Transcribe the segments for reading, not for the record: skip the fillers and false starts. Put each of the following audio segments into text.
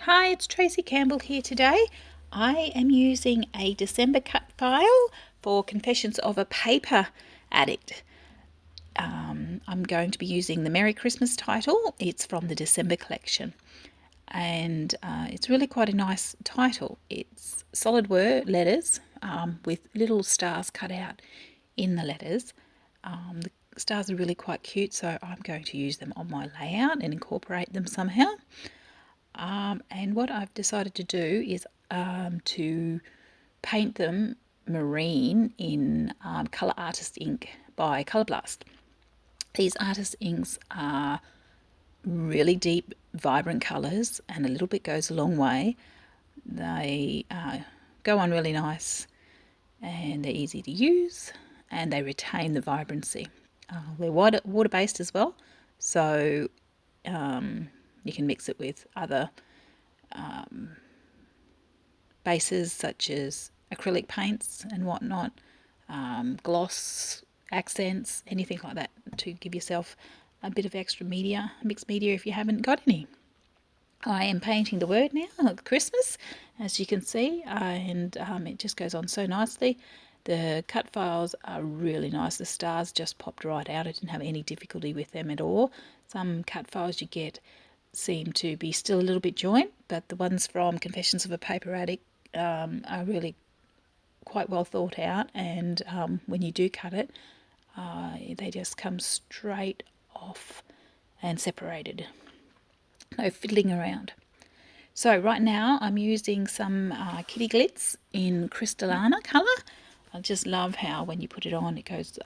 Hi, it's Tracey Campbell here today. I am using a December cut file for Confessions of a Paper Addict. I'm going to be using the Merry Xmas title. It's from the December collection, and it's really quite a nice title. It's solid word letters with little stars cut out in the letters. The stars are really quite cute, so I'm going to use them on my layout and incorporate them somehow. And what I've decided to do is to paint them marine in Colour Artist ink by Colour Blast. These artist inks are really deep, vibrant colours, and a little bit goes a long way. They go on really nice, and they're easy to use, and they retain the vibrancy. They're water-based as well, so you can mix it with other bases such as acrylic paints and whatnot, gloss, accents, anything like that, to give yourself a bit of extra media, mixed media if you haven't got any. I am painting the word now, Christmas, as you can see, and it just goes on so nicely. The cut files are really nice. The stars just popped right out. I didn't have any difficulty with them at all. Some cut files you get seem to be still a little bit joint, but the ones from Confessions of a Paper Addict are really quite well thought out, and when you do cut it, they just come straight off and separated. No fiddling around. So right now I'm using some Kitty Glitz in Crystallana colour. I just love how when you put it on it goes,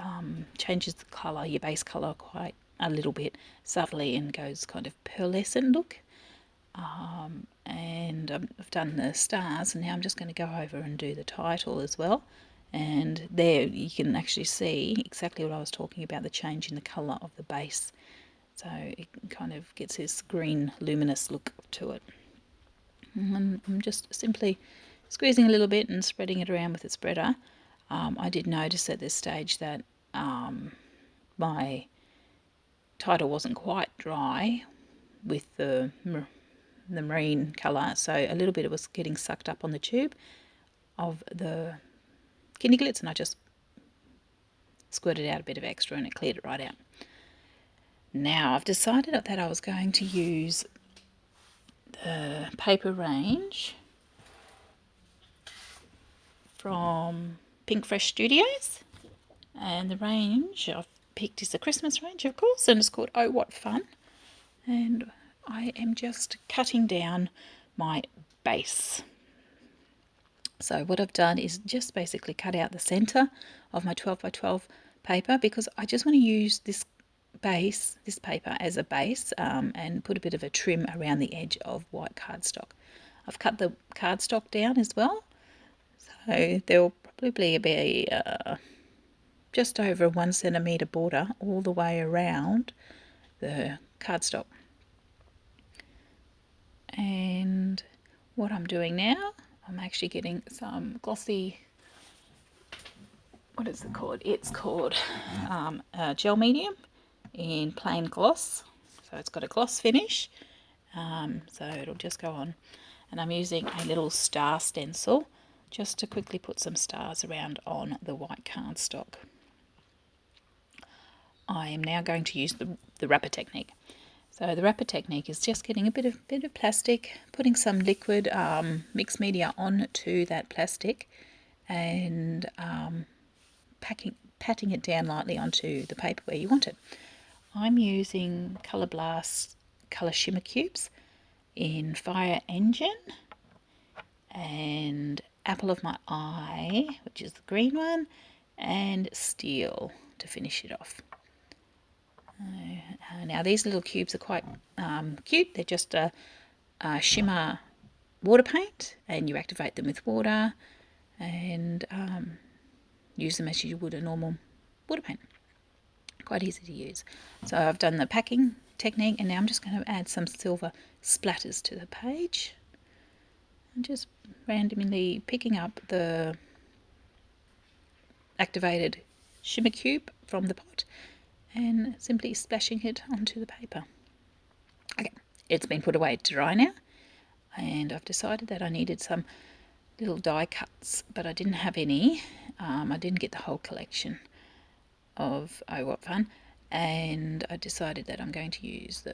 changes the colour, your base colour quite a little bit subtly, and goes kind of pearlescent look. And I've done the stars, and now I'm just going to go over and do the title as well. And there you can actually see exactly what I was talking about, the change in the colour of the base. So it kind of gets this green luminous look to it. And I'm just simply squeezing a little bit and spreading it around with the spreader. I did notice at this stage that my title wasn't quite dry with the marine colour, so a little bit of it was getting sucked up on the tube of the Kitty Glitz, and I just squirted out a bit of extra and it cleared it right out. Now I've decided that I was going to use the paper range from Pink Fresh Studios, and the range I've picked is the Christmas range, of course, and it's called Oh What Fun. And I am just cutting down my base. So what I've done is just basically cut out the centre of my 12 by 12 paper, because I just want to use this paper as a base, and put a bit of a trim around the edge of white cardstock. I've cut the cardstock down as well, so there will probably be just over a 1 centimetre border all the way around the cardstock. And what I'm doing now, I'm actually getting some glossy, what is it called? It's called gel medium in plain gloss. So it's got a gloss finish, so it'll just go on. And I'm using a little star stencil just to quickly put some stars around on the white cardstock. I am now going to use the wrapper technique. So the wrapper technique is just getting a bit of plastic, putting some liquid mixed media onto that plastic, and patting it down lightly onto the paper where you want it. I'm using Colour Blast Colour Shimmer Cubes in Fire Engine and Apple of My Eye, which is the green one, and Steel to finish it off. Now these little cubes are quite cute. They're just a shimmer water paint, and you activate them with water and use them as you would a normal water paint. Quite easy to use. So I've done the packing technique, and now I'm just going to add some silver splatters to the page. I'm just randomly picking up the activated shimmer cube from the pot and simply splashing it onto the paper. Okay, it's been put away to dry now. and I've decided that I needed some little die cuts, but I didn't have any. I didn't get the whole collection of Oh What Fun, and I decided that I'm going to use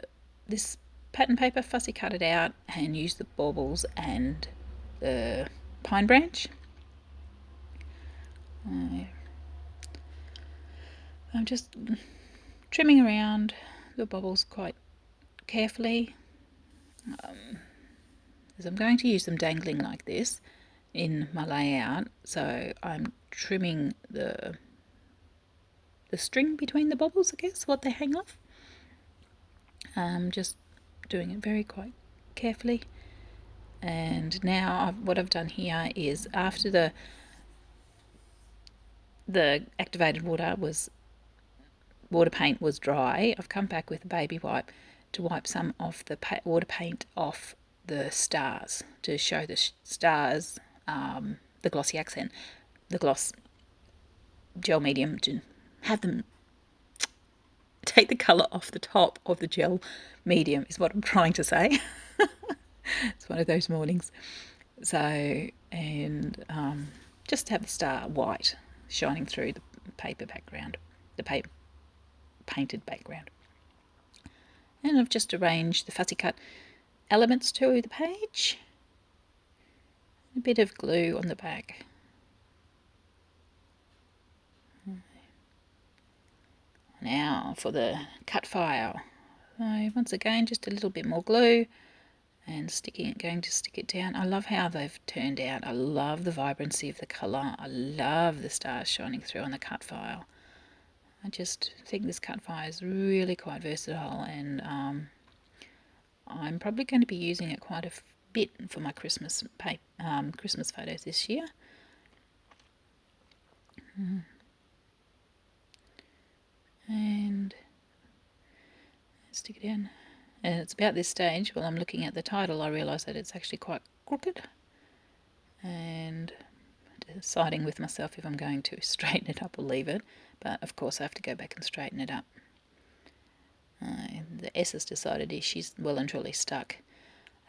this pattern paper, fussy cut it out, and use the baubles and the pine branch. I'm just trimming around the baubles quite carefully, as I'm going to use them dangling like this in my layout, so I'm trimming the string between the baubles, I guess, what they hang off. Just doing it very quite carefully. And now what I've done here is, after the activated water paint was dry, I've come back with a baby wipe to wipe some of the water paint off the stars, to show the stars the glossy accent, the gloss gel medium, to have them take the colour off the top of the gel medium, is what I'm trying to say. It's one of those mornings. So, and just to have the star white shining through the paper background, the painted background. And I've just arranged the fussy cut elements to the page. A bit of glue on the back. Now for the cut file. So once again, just a little bit more glue and going to stick it down. I love how they've turned out. I love the vibrancy of the colour. I love the stars shining through on the cut file. I just think this cut file is really quite versatile, and I'm probably going to be using it quite a bit for my Christmas photos this year. And stick it in. And it's about this stage, while I'm looking at the title, I realise that it's actually quite crooked, and deciding with myself if I'm going to straighten it up or leave it. But of course I have to go back and straighten it up. The S has decided she's well and truly stuck.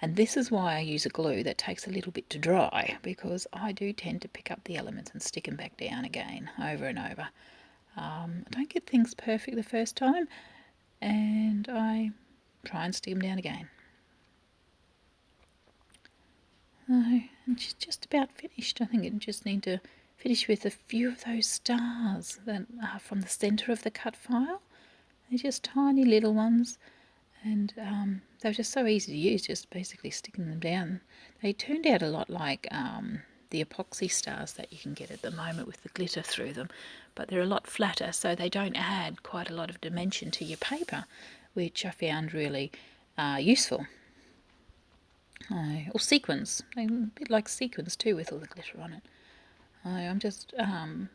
And this is why I use a glue that takes a little bit to dry, because I do tend to pick up the elements and stick them back down again, over and over. I don't get things perfect the first time, and I try and stick them down again. And she's just about finished. I think it just need to finish with a few of those stars that are from the centre of the cut file. They're just tiny little ones, and they're just so easy to use, just basically sticking them down. They turned out a lot like the epoxy stars that you can get at the moment with the glitter through them, but they're a lot flatter, so they don't add quite a lot of dimension to your paper, which I found really useful. Or sequins, a bit like sequins too, with all the glitter on it. I'm just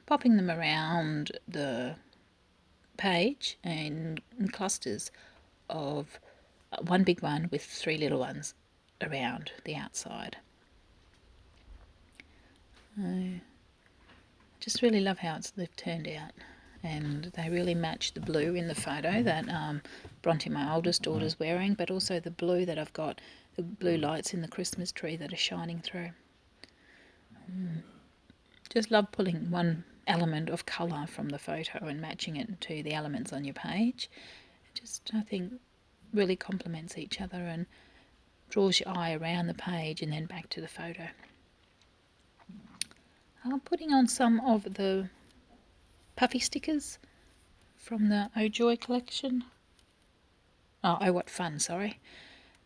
popping them around the page in clusters of one big one with 3 little ones around the outside. I just really love how they've turned out, and they really match the blue in the photo that Bronte, my oldest daughter's wearing, but also the blue that I've got, the blue lights in the Christmas tree that are shining through. Just love pulling one element of colour from the photo and matching it to the elements on your page. It just, I think, really complements each other and draws your eye around the page and then back to the photo. I'm putting on some of the puffy stickers from the Oh Joy collection. Oh What Fun, sorry,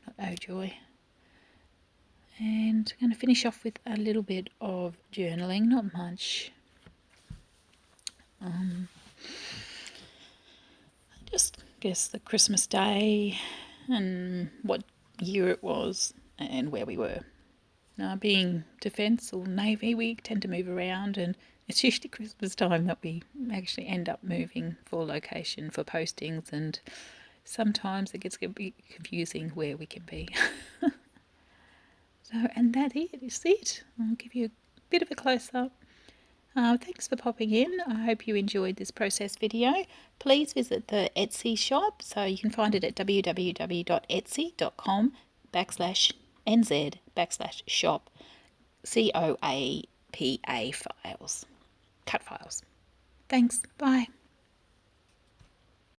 not Oh Joy. And I'm going to finish off with a little bit of journaling, not much. Just guess the Christmas day and what year it was and where we were. Now, being Defence or Navy, we tend to move around, and it's usually Christmas time that we actually end up moving for location for postings, and sometimes it gets a bit confusing where we can be. So, and that is it. I'll give you a bit of a close-up. Thanks for popping in. I hope you enjoyed this process video. Please visit the Etsy shop, so you can find it at www.etsy.com/ nz/shop COAPA files, cut files. Thanks. Bye.